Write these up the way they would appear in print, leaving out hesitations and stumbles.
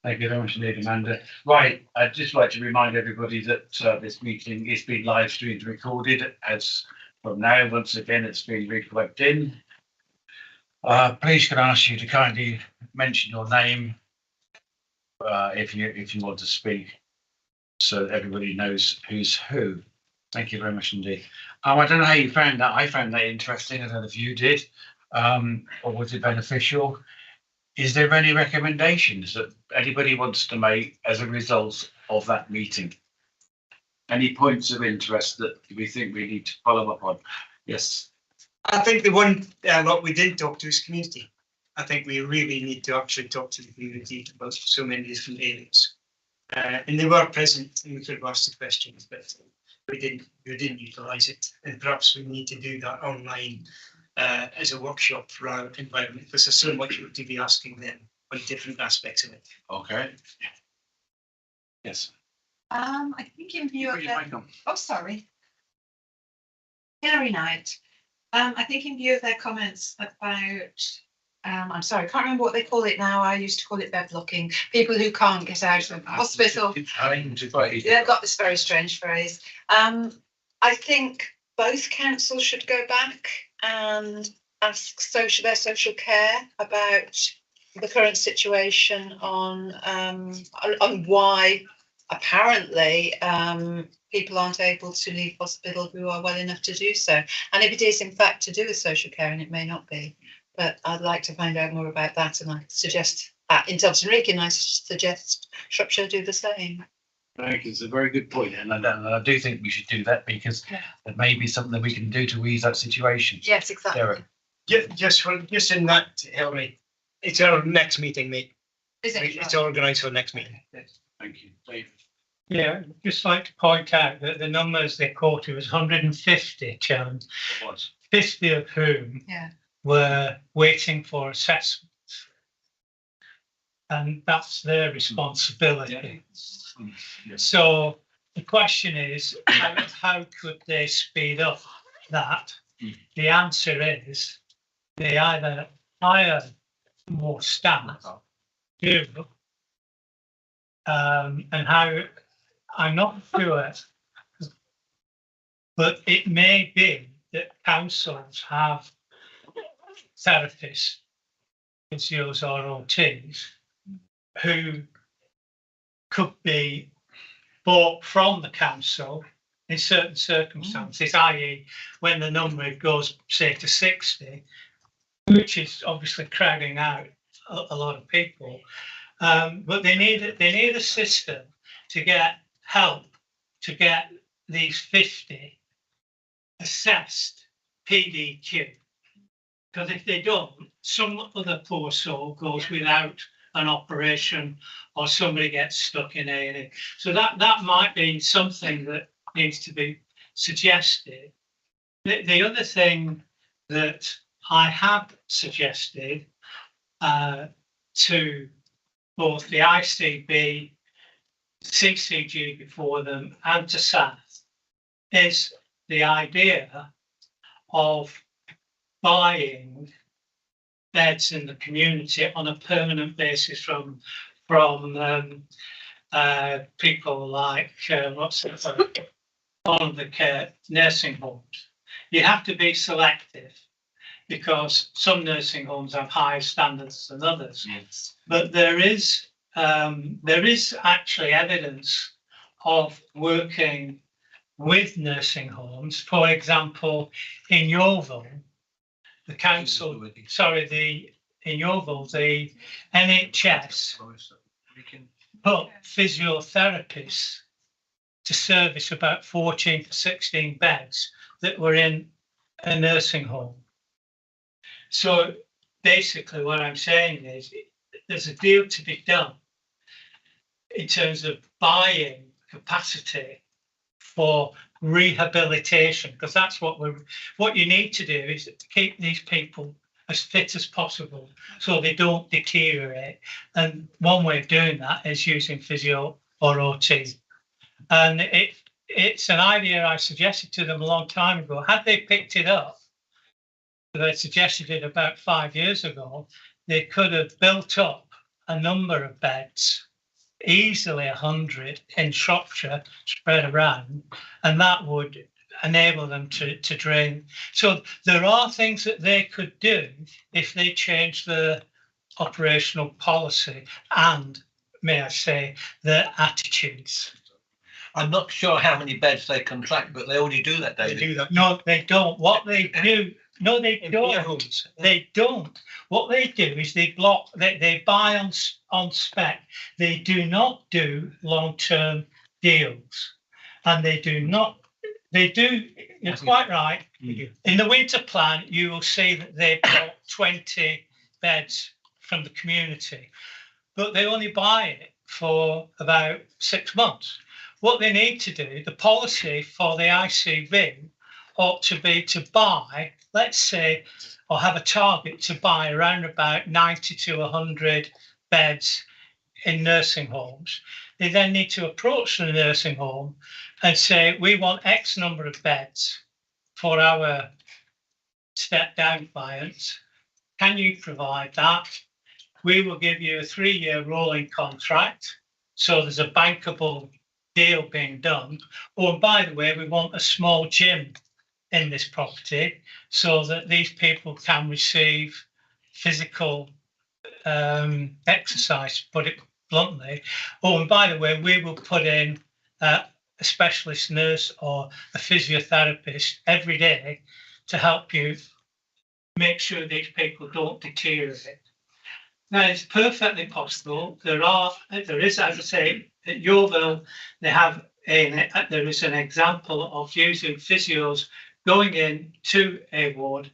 Thank you very much indeed, Amanda. Right, I'd just like to remind everybody that this meeting is being live streamed and recorded. As from now, once again, it's being reflected in. Please can I ask you to kindly mention your name if you want to speak, so that everybody knows who's who. Thank you very much indeed. I don't know how you found that. I found that interesting. I don't know if you did, or was it beneficial? Is there any recommendations that anybody wants to make as a result of that meeting? Any points of interest that we think we need to follow up on? Yes. I think the one lot we did talk to is community. I think we really need to actually talk to the community about so many different areas. And they were present and we could have asked the questions, but we didn't utilise it. And perhaps we need to do that online as a workshop for our environment, because there's so much to be asking them on different aspects of it. Okay. Yes. I think in view of Hilary Knight. I think in view of their comments about I'm sorry, I can't remember what they call it now. I used to call it bed blocking. People who can't get out of hospital. They've got this very strange phrase. I think both councils should go back and ask their social care about the current situation on why apparently people aren't able to leave hospital who are well enough to do so. And if it is in fact to do with social care, and it may not be, but I'd like to find out more about that. And I suggest in Dobson Region, I suggest Shropshire do the same. Thank you. It's a very good point, and I do think we should do that because it may be something that we can do to ease that situation. Yes, exactly. Derek. Just in that, Hilary, it's our next meeting, mate. Is it? It's organised for next meeting. Yes. Thank you, Dave. Yeah, just like to point out that the numbers they quoted was 150, Chairman. 50 of whom were waiting for assessment. And that's their responsibility. So the question is, how could they speed up that? The answer is they either hire more staff, and how, I'm not sure, but it may be that councils have therapists, physios or OTs, who could be bought from the council in certain circumstances, i.e. when the number goes, say, to 60, which is obviously crowding out a lot of people. But they need a system to get help to get these 50 assessed PDQ. Because if they don't, some other poor soul goes without an operation, or somebody gets stuck in A&E. So that might be something that needs to be suggested. The other thing that I have suggested to both the ICB, CCG before them, and to SAF is the idea of buying beds in the community on a permanent basis from people like on the care nursing homes. You have to be selective because some nursing homes have higher standards than others. Yes. But there is actually evidence of working with nursing homes. For example, in Yeovil, the council, in Yeovil, the NHS put physiotherapists to service about 14 to 16 beds that were in a nursing home. So basically what I'm saying is there's a deal to be done in terms of buying capacity for rehabilitation, because that's what you need to do is to keep these people as fit as possible so they don't deteriorate. And one way of doing that is using physio or OT. And it's an idea I suggested to them a long time ago. Had they picked it up, they suggested it about 5 years ago, they could have built up a number of beds easily 100 in Shropshire spread around, and that would enable them to drain. So there are things that they could do if they change the operational policy and, may I say, their attitudes. I'm not sure how many beds they contract, but they already do that, They David. do that. No, they don't. What they do, no, they In care don't. homes. They don't. What they do is they block, they buy on spec. They do not do long-term deals. And they do not, they do, you're quite right. In the winter plan, you will see that they bought 20 beds from the community, but they only buy it for about 6 months. What they need to do, the policy for the ICB ought to be to buy, let's say, or have a target to buy around about 90 to 100 beds in nursing homes. They then need to approach the nursing home and say, we want X number of beds for our step down clients. Can you provide that? We will give you a 3-year rolling contract. So there's a bankable deal being done. Oh, and by the way, we want a small gym in this property so that these people can receive physical exercise, put it bluntly. Oh, and by the way, we will put in a specialist nurse or a physiotherapist every day to help you make sure these people don't deteriorate. Now, it's perfectly possible. There is, as I say, at Yeovil, there is an example of using physios going in to a ward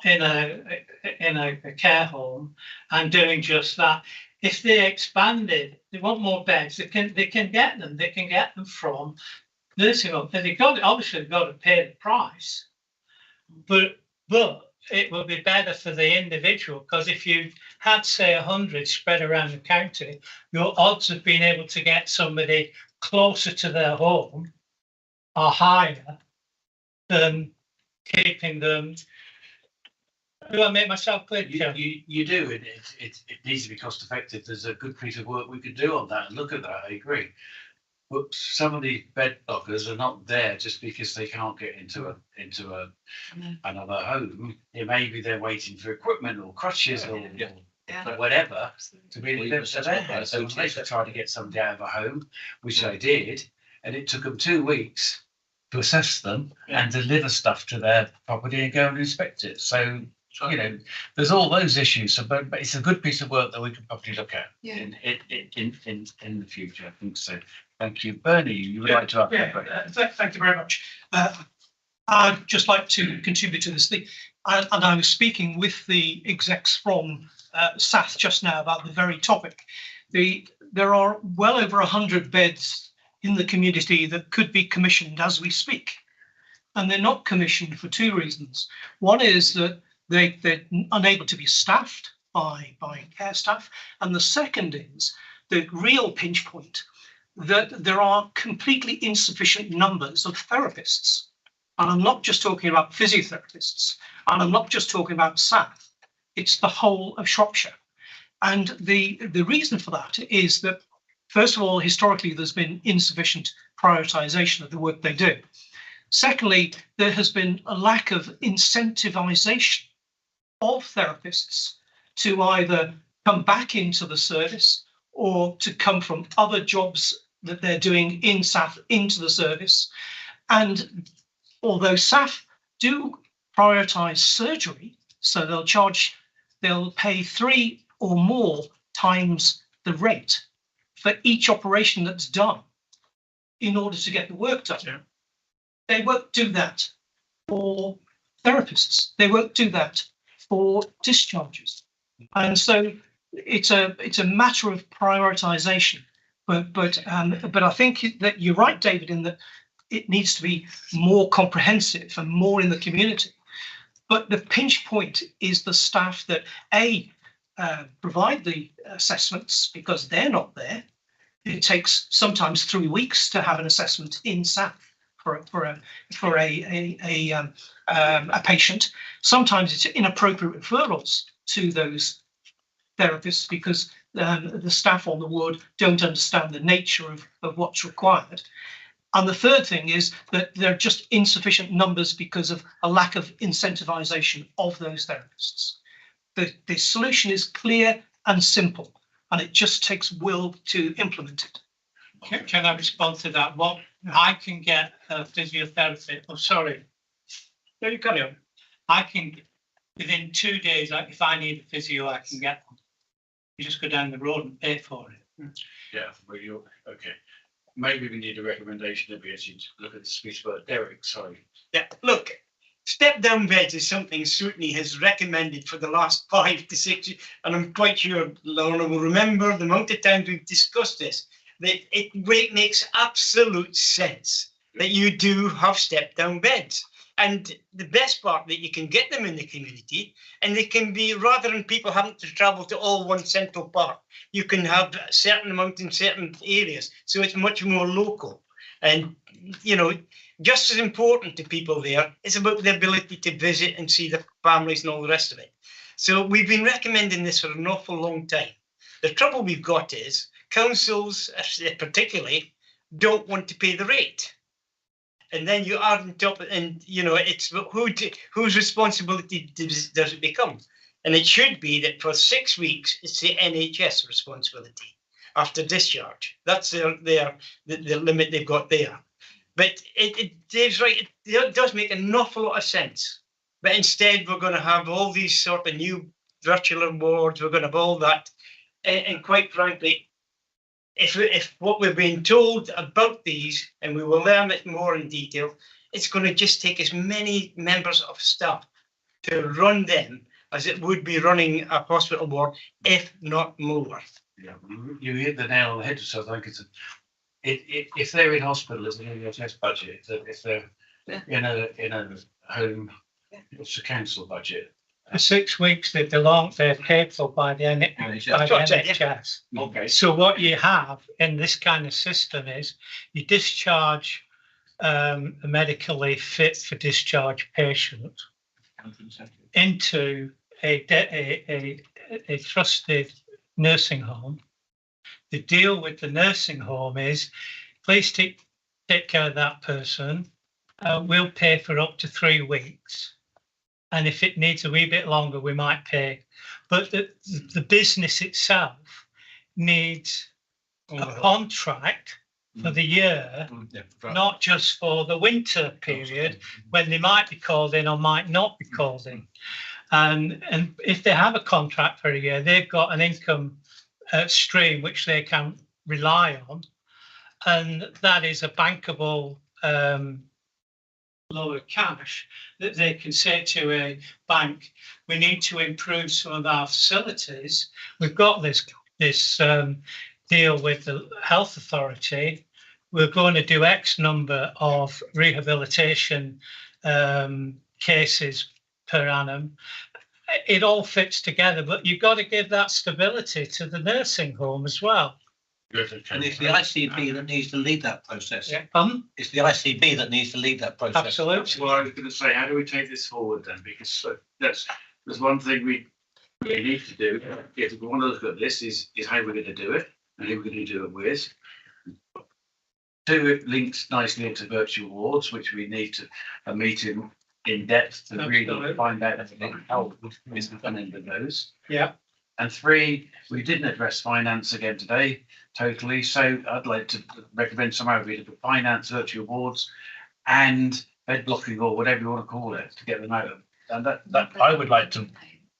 in a care home and doing just that. If they expanded, they want more beds, they can get them. They can get them from nursing homes. They've got to pay the price, but it will be better for the individual, because if you had, say, 100 spread around the county, your odds of being able to get somebody closer to their home are higher than keeping them. Do I make myself clear? You do. It needs to be cost effective. There's a good piece of work we could do on that and look at that. I agree. But some of the bed blockers are not there just because they can't get into another home. It may be they're waiting for equipment or crutches or whatever to be delivered to them. So they tried to get somebody out of a home, which they did, and it took them 2 weeks to assess them and deliver stuff to their property and go and inspect it. So there's all those issues. So, but it's a good piece of work that we can probably look at in the future. I think so. Thank you, Bernie. You would like to add? Thank you very much. I'd just like to contribute to this. And I was speaking with the execs from SATH just now about the very topic. There are well over 100 beds in the community that could be commissioned as we speak. And they're not commissioned for 2 reasons. One is that they're unable to be staffed by care staff. And the second is the real pinch point, that there are completely insufficient numbers of therapists. And I'm not just talking about physiotherapists, and I'm not just talking about SATH, it's the whole of Shropshire. And the reason for that is that, first of all, historically, there's been insufficient prioritisation of the work they do. Secondly, there has been a lack of incentivisation of therapists to either come back into the service or to come from other jobs that they're doing in SATH into the service. And although SATH do prioritise surgery, so they'll pay 3 or more times the rate for each operation that's done in order to get the work done. Yeah. They won't do that for therapists. They won't do that for discharges. And so it's a matter of prioritisation. But I think that you're right, David, in that it needs to be more comprehensive and more in the community. But the pinch point is the staff that provide the assessments, because they're not there. It takes sometimes 3 weeks to have an assessment in SATH for a patient. Sometimes it's inappropriate referrals to those therapists because the staff on the ward don't understand the nature of what's required. And the third thing is that there are just insufficient numbers because of a lack of incentivisation of those therapists. The solution is clear and simple, and it just takes will to implement it. Can I respond to that? What I can get a physiotherapy. Oh, sorry. No, you carry on. I can, within 2 days, if I need a physio, I can get one. You just go down the road and pay for it. Yeah, well, you're okay. Maybe we need a recommendation that we actually look at the speech, but Derek, sorry. Yeah, look, step down beds is something Scrutiny has recommended for the last 5 to 6 years, and I'm quite sure Lorna will remember the amount of times we've discussed this, that it makes absolute sense that you do have step down beds. And the best part that you can get them in the community, and they can be, rather than people having to travel to all one central part, you can have a certain amount in certain areas. So it's much more local. And, you know, just as important to people there is about the ability to visit and see the families and all the rest of it. So we've been recommending this for an awful long time. The trouble we've got is councils, particularly, don't want to pay the rate. And then you add on top, and you know, it's whose responsibility does it become? And it should be that for 6 weeks, it's the NHS responsibility after discharge. That's the limit they've got there. But Dave's right, it does make an awful lot of sense. But instead, we're going to have all these sort of new virtual wards, we're going to have all that. And quite frankly, if what we're being told about these, and we will learn it more in detail, it's going to just take as many members of staff to run them as it would be running a hospital ward, if not more. Yeah, you hit the nail on the head. So I think if they're in hospital, it's an NHS budget. If they're in a home, it's a council budget. For 6 weeks, they're paid for by the NHS. Okay. So what you have in this kind of system is you discharge a medically fit for discharge patient into a trusted nursing home. The deal with the nursing home is, please take care of that person. We'll pay for up to 3 weeks. And if it needs a wee bit longer, we might pay. But the business itself needs a contract for the year, not just for the winter period when they might be called in or might not be called in. And if they have a contract for a year, they've got an income stream which they can rely on. And that is a bankable lower cash that they can say to a bank, we need to improve some of our facilities. We've got this deal with the health authority. We're going to do X number of rehabilitation cases per annum. It all fits together, but you've got to give that stability to the nursing home as well. And it's the ICB that needs to lead that process. Yeah. It's the ICB that needs to lead that process. Absolutely. Well, I was going to say, how do we take this forward then? Because there's one thing we need to do. If we want to look at this, is how we're going to do it and who we're going to do it with. 2, it links nicely into virtual wards, which we need to a meeting in depth to really find out how is the fun end of those. Yeah. And 3, we didn't address finance again today totally. So I'd like to recommend somehow we look at finance, virtual wards, and bed blocking or whatever you want to call it to get them out. And that I would like to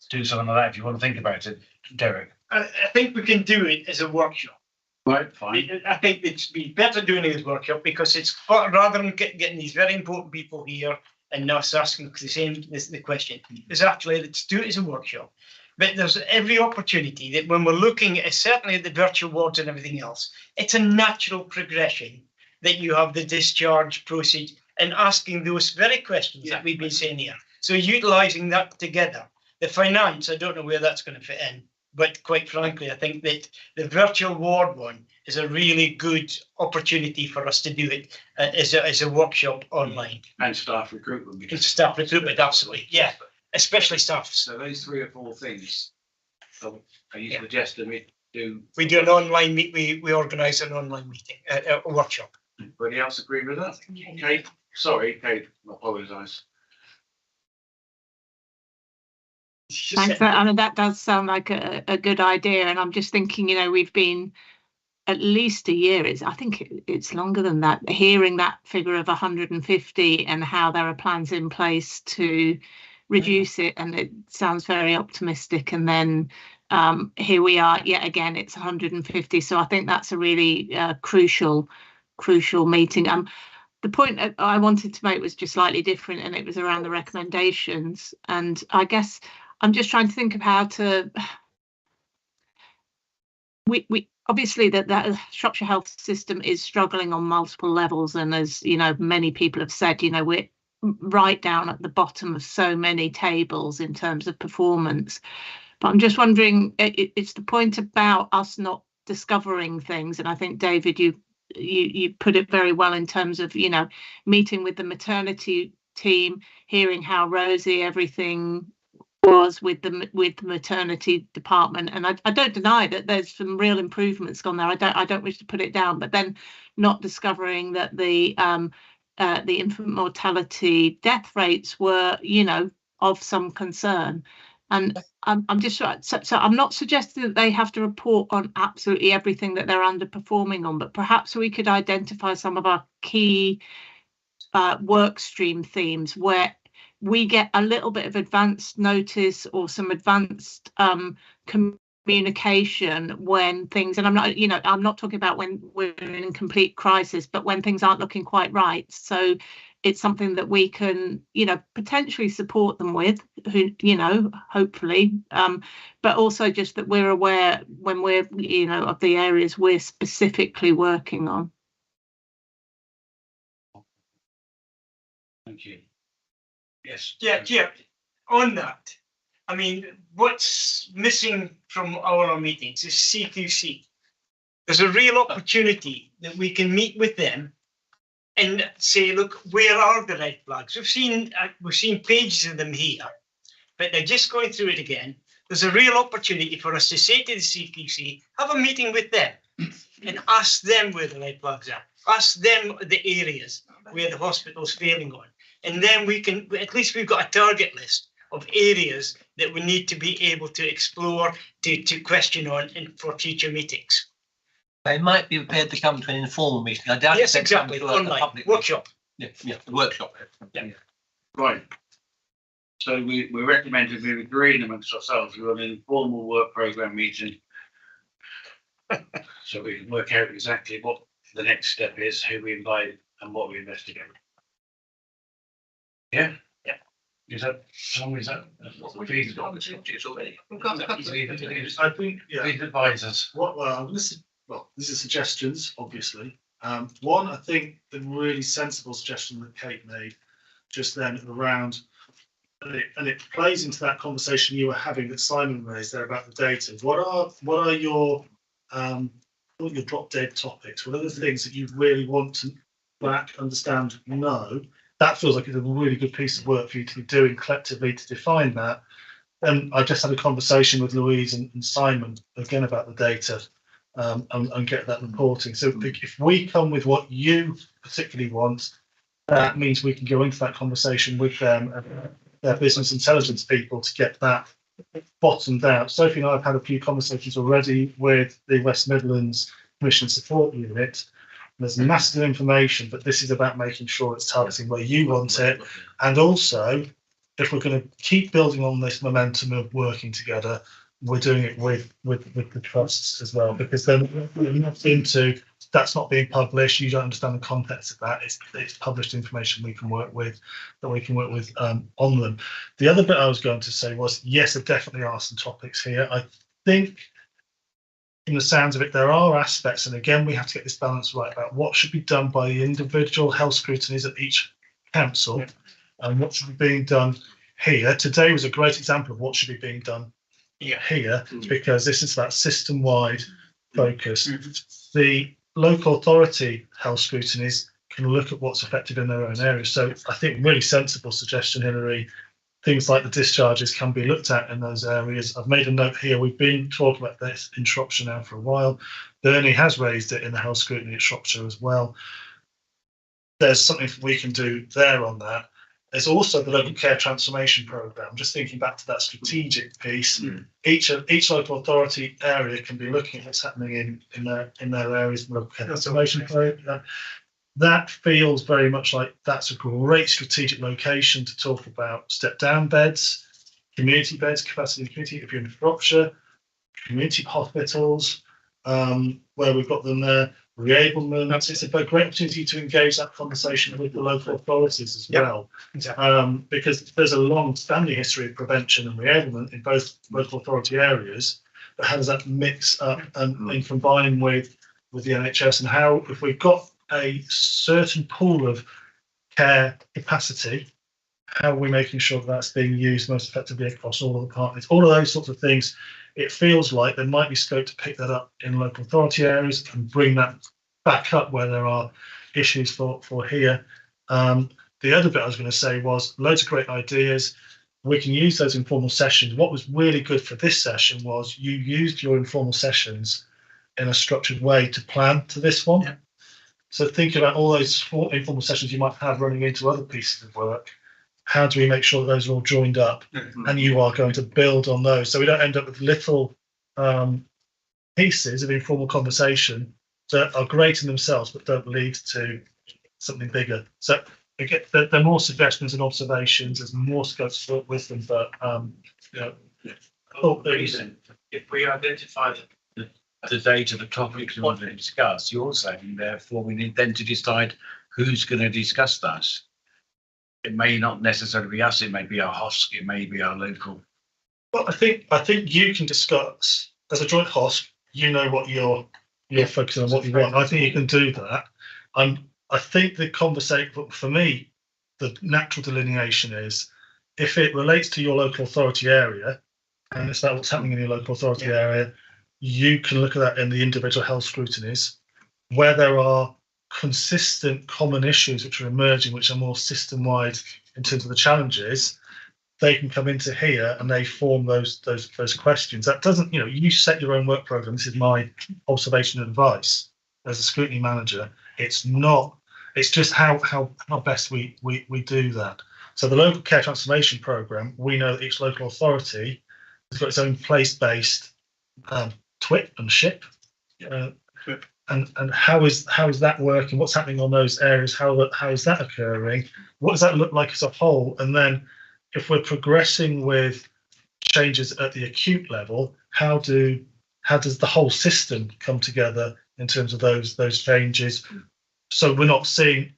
do something like that if you want to think about it, Derek. I think we can do it as a workshop. Right, fine. I think it's be better doing it as a workshop because it's rather than getting these very important people here and us asking the question. Is actually let's do it as a workshop. But there's every opportunity that when we're looking at certainly at the virtual wards and everything else, it's a natural progression that you have the discharge process and asking those very questions that we've been saying here. So utilising that together. The finance, I don't know where that's going to fit in, but quite frankly, I think that the virtual ward one is a really good opportunity for us to do it as a workshop online. And staff recruitment. And staff recruitment, absolutely, especially staff. So those 3 or 4 things, are you suggesting we do. We do an online meet. We organise an online meeting, a workshop. Anybody else agree with that? Kate, sorry, Kate, I apologise. Thanks. I mean, that does sound like a good idea. And I'm just thinking, we've been at least a year. I think it's longer than that. Hearing that figure of 150 and how there are plans in place to reduce it, and it sounds very optimistic. And then here we are yet again, it's 150. So I think that's a really crucial meeting. The point I wanted to make was just slightly different, and it was around the recommendations. And I guess I'm just trying to think of how to. We obviously that Shropshire health system is struggling on multiple levels, and as many people have said, we're right down at the bottom of so many tables in terms of performance. But I'm just wondering, it's the point about us not discovering things, and I think David, you put it very well in terms of meeting with the maternity team, hearing how rosy everything was with the maternity department, and I don't deny that there's some real improvements gone there. I don't wish to put it down, but then not discovering that the infant mortality death rates were of some concern. And I'm just so I'm not suggesting that they have to report on absolutely everything that they're underperforming on, but perhaps we could identify some of our key work stream themes where we get a little bit of advanced notice or some advanced communication when things, and I'm not talking about when we're in complete crisis, but when things aren't looking quite right. So it's something that we can, potentially support them with, hopefully, but also just that we're aware when we're, of the areas we're specifically working on. Thank you. Yes. Yeah. On that, I mean, what's missing from our meetings is CQC. There's a real opportunity that we can meet with them and say, look, where are the red flags? We've seen pages of them here, but they're just going through it again. There's a real opportunity for us to say to the CQC, have a meeting with them and ask them where the red flags are. Ask them the areas where the hospital's failing on. And then we can, at least we've got a target list of areas that we need to be able to explore, to question on for future meetings. They might be prepared to come to an informal meeting. I doubt yes, if exactly. Online workshop. Yeah, the workshop. Yeah. Right. So we're recommending, we're agreeing amongst ourselves, we're on an informal work programme meeting. So we can work out exactly what the next step is, who we invite and what we investigate. Yeah. Is that feasible? It's already. We've got I think, yeah. Please advise us. This is suggestions, obviously. One, I think the really sensible suggestion that Kate made just then around, and it plays into that conversation you were having that Simon raised there about the data. What are your drop dead topics? What are the things that you really want to understand, know? That feels like it's a really good piece of work for you to be doing collectively to define that. And I just had a conversation with Louise and Simon again about the data and get that reporting. So if we come with what you particularly want, that means we can go into that conversation with them, their business intelligence people, to get that bottomed out. Sophie and I have had a few conversations already with the West Midlands Commission Support Unit. There's massive information, but this is about making sure it's targeting where you want it. And also, if we're going to keep building on this momentum of working together, we're doing it with the trusts as well, because then we're not into that's not being published. You don't understand the context of that. It's published information we can work with, on them. The other bit I was going to say was, yes, there definitely are some topics here. I think, in the sounds of it, there are aspects, and again, we have to get this balance right about what should be done by the individual health scrutinies at each council and what should be being done here. Today was a great example of what should be being done here, because this is that system-wide focus. The local authority health scrutinies can look at what's effective in their own area. So I think really sensible suggestion, Hilary. I things like the discharges can be looked at in those areas. I've made a note here. We've been talking about this in Shropshire now for a while. Bernie has raised it in the health scrutiny at Shropshire as well. There's something we can do there on that. There's also the local care transformation programme. Just thinking back to that strategic piece, each local authority area can be looking at what's happening in their areas of local care transformation programme. That feels very much like that's a great strategic location to talk about step down beds, community beds, capacity in the community. If you're in Shropshire, community hospitals, where we've got them there, reablement. It's a great opportunity to engage that conversation with the local authorities as well. Exactly. Because there's a long-standing history of prevention and reablement in both local authority areas. But how does that mix up and combine with the NHS, and how, if we've got a certain pool of care capacity, how are we making sure that's being used most effectively across all of the partners? All of those sorts of things. It feels like there might be scope to pick that up in local authority areas and bring that back up where there are issues for here. The other bit I was going to say was loads of great ideas. We can use those informal sessions. What was really good for this session was you used your informal sessions in a structured way to plan to this one. Yeah. So think about all those informal sessions you might have running into other pieces of work. How do we make sure that those are all joined up, and you are going to build on those, so we don't end up with little pieces of informal conversation that are great in themselves but don't lead to something bigger. So again, there are more suggestions and observations. There's more scope to work with them, but if we identify the date of the topics we want to discuss, you're saying therefore we need then to decide who's going to discuss that. It may not necessarily be us, it may be our HOSC, it may be our local. Well, I think you can discuss as a joint HOSC, you know what you're focusing on, what you want. I think you can do that. I think the conversation, for me, the natural delineation is if it relates to your local authority area, and it's about what's happening in your local authority area, you can look at that in the individual health scrutinies, where there are consistent common issues which are emerging, which are more system-wide in terms of the challenges. They can come into here and they form those questions. That doesn't, you set your own work program. This is my observation and advice as a scrutiny manager. It's not. It's just how best we do that. So the local care transformation program, we know that each local authority has got its own place-based TWIP and SHIP. And how is that working? What's happening on those areas? How is that occurring? What does that look like as a whole? And then if we're progressing with changes at the acute level, how does the whole system come together in terms of those changes? So we're not seeing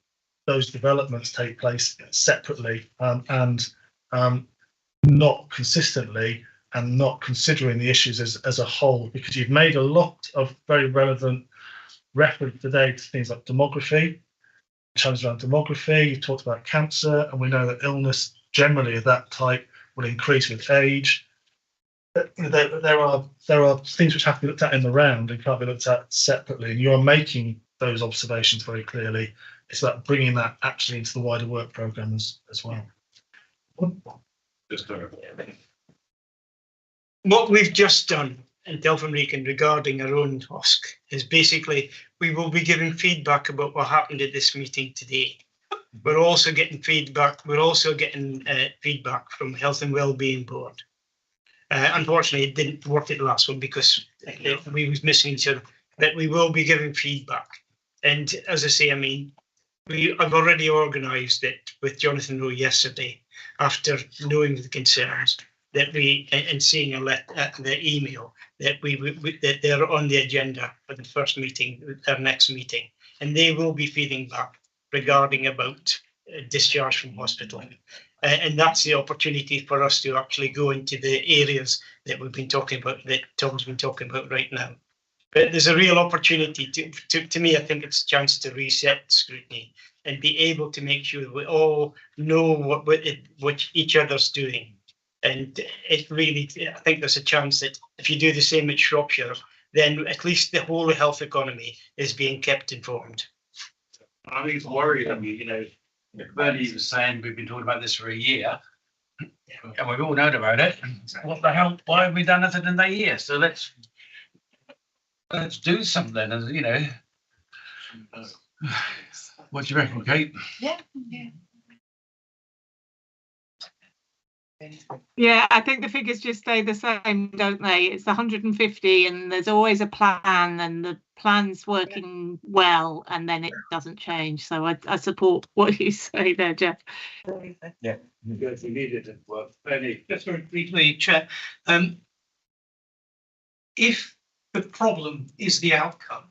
those developments take place separately and not consistently, and not considering the issues as a whole, because you've made a lot of very relevant reference today to things like demography, challenges around demography. You've talked about cancer, and we know that illness generally of that type will increase with age. There are things which have to be looked at in the round and can't be looked at separately, and you're making those observations very clearly. It's about bringing that actually into the wider work programme as well. What we've just done in Delphine Regan regarding our own HOSC is basically we will be giving feedback about what happened at this meeting today. We're also getting feedback. We're also getting feedback from Health and Wellbeing Board. Unfortunately, it didn't work at the last one because we was missing each other. But we will be giving feedback. And as I say, I've already organised it with Jonathan Rowe yesterday after knowing the concerns that and seeing the email that that they're on the agenda for the first meeting, their next meeting, and they will be feeding back regarding about discharge from hospital. And that's the opportunity for us to actually go into the areas that we've been talking about, that Tom's been talking about right now. But there's a real opportunity to me, I think it's a chance to reset scrutiny and be able to make sure we all know what each other's doing. And it really, I think there's a chance that if you do the same at Shropshire, then at least the whole health economy is being kept informed. I'm worried. Bernie was saying we've been talking about this for a year, And we've all known about it. What the hell? Why have we done nothing in that year? So let's do something. As you know, what do you reckon, Kate? Yeah. Yeah, I think the figures just stay the same, don't they? It's 150 and there's always a plan and the plan's working well and then it doesn't change. So I support what you say there, Jeff. Yeah, because we needed it. Well, Benny. Just very briefly, Chair. If the problem is the outcome,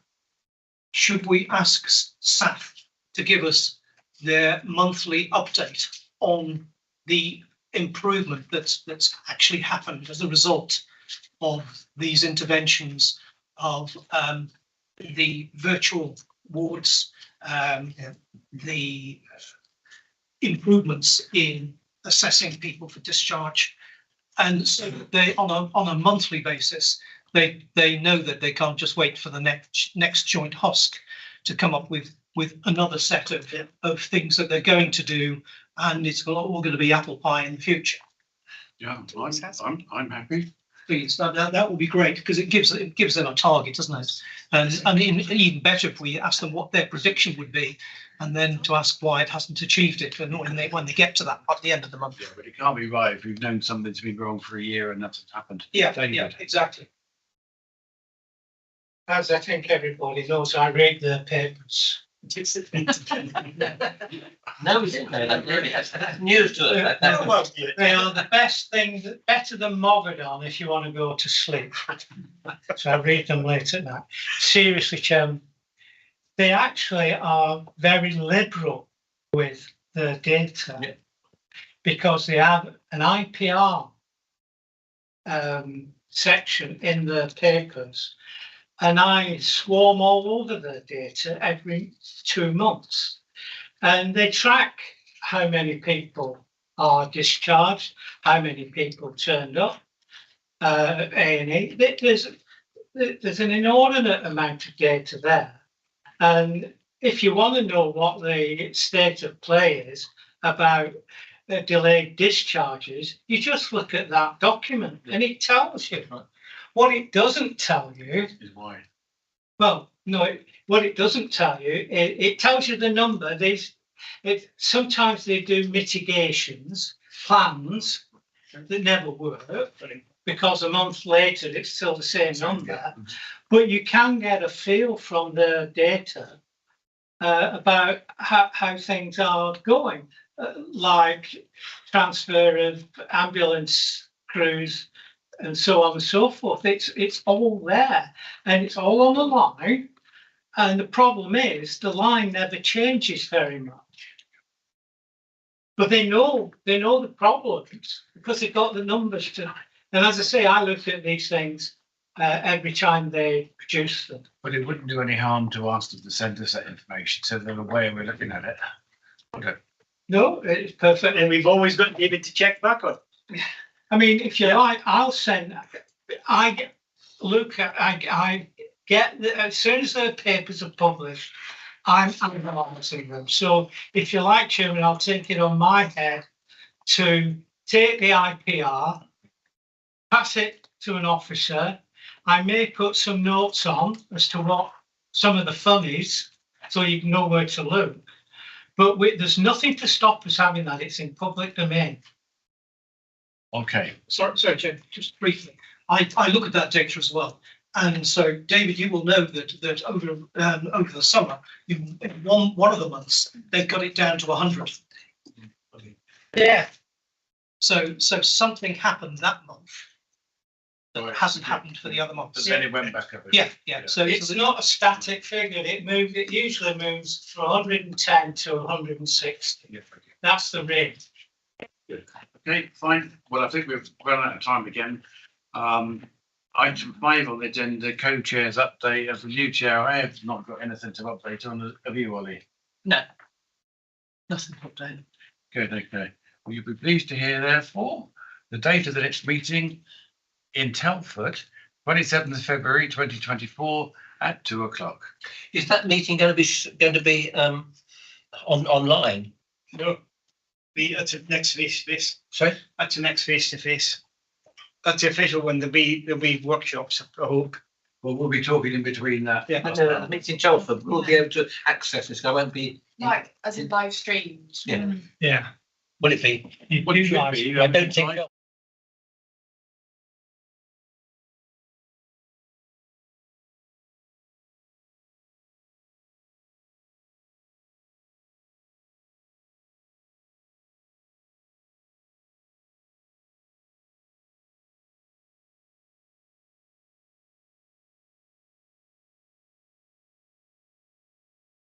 should we ask SAF to give us their monthly update on the improvement that's actually happened as a result of these interventions of the virtual wards, the improvements in assessing people for discharge, and so they on a monthly basis they know that they can't just wait for the next joint husk to come up with another set of things that they're going to do, and it's all going to be apple pie in the future. Yeah, I'm happy. Please, that will be great because it gives them a target, doesn't it? And even better if we ask them what their prediction would be, and then to ask why it hasn't achieved it when they get to that at the end of the month. Yeah, but it can't be right if we've known something's been wrong for a year and nothing's happened. Yeah, David. yeah, exactly. As I think everybody knows, I read the papers. No, we didn't know that. Really, that's news to us. Well, they are the best thing, better than Mogadon if you want to go to sleep. So I read them late at night. Seriously, Chairman, they actually are very liberal with the data because they have an IPR section in the papers. And I swarm all over the data every 2 months. And they track how many people are discharged, how many people turned up, A&E. There's an inordinate amount of data there. And if you want to know what the state of play is about delayed discharges, you just look at that document and it tells you. What it doesn't tell you Is why. Well, no, what it doesn't tell you, it tells you the number. Sometimes they do mitigations, plans that never work because a month later it's still the same number. But you can get a feel from the data about how things are going, like transfer of ambulance crews and so on and so forth. It's all there and it's all on the line. And the problem is the line never changes very much. But they know the problems because they've got the numbers to. And as I say, I look at these things every time they produce them. But it wouldn't do any harm to ask them to send us that information so they're aware we're looking at it. Okay. No, it's perfect. And we've always got David to check back on. I mean, if you like, I'll send. I get as soon as the papers are published, I'm analysing them. So if you like, Chairman, I'll take it on my head to take the IPR, pass it to an officer. I may put some notes on as to what some of the fun is, so you know where to look. But there's nothing to stop us having that. It's in public domain. Okay. Sorry, Chair, just briefly. I look at that data as well. And so, David, you will know that over the summer, in one of the months, they've got it down to 100. Yeah. So something happened that month that hasn't happened for the other months. But then it went back up. Yeah. So It's not a static figure. It usually moves from 110 to 160. That's the rate. Good. Okay, fine. Well, I think we've run out of time again. Item 5 on the agenda, co-chair's update. As the new chair, I have not got anything to update on. Have you, Ollie? No, nothing to update. Good, okay. Will you be pleased to hear, therefore, the date of the next meeting in Telford, 27th of February 2024 at 2 o'clock. Is that meeting going to be online? No. be at the next face to face. Sorry? At the next face to face. That's the official one. There'll be workshops, I hope. Well, we'll be talking in between that. Yeah. And the meeting in Chelford, we'll be able to access this. I won't be. Like, as in live streams. Yeah. Yeah. Will it be? You Well, it do should live be, I don't think.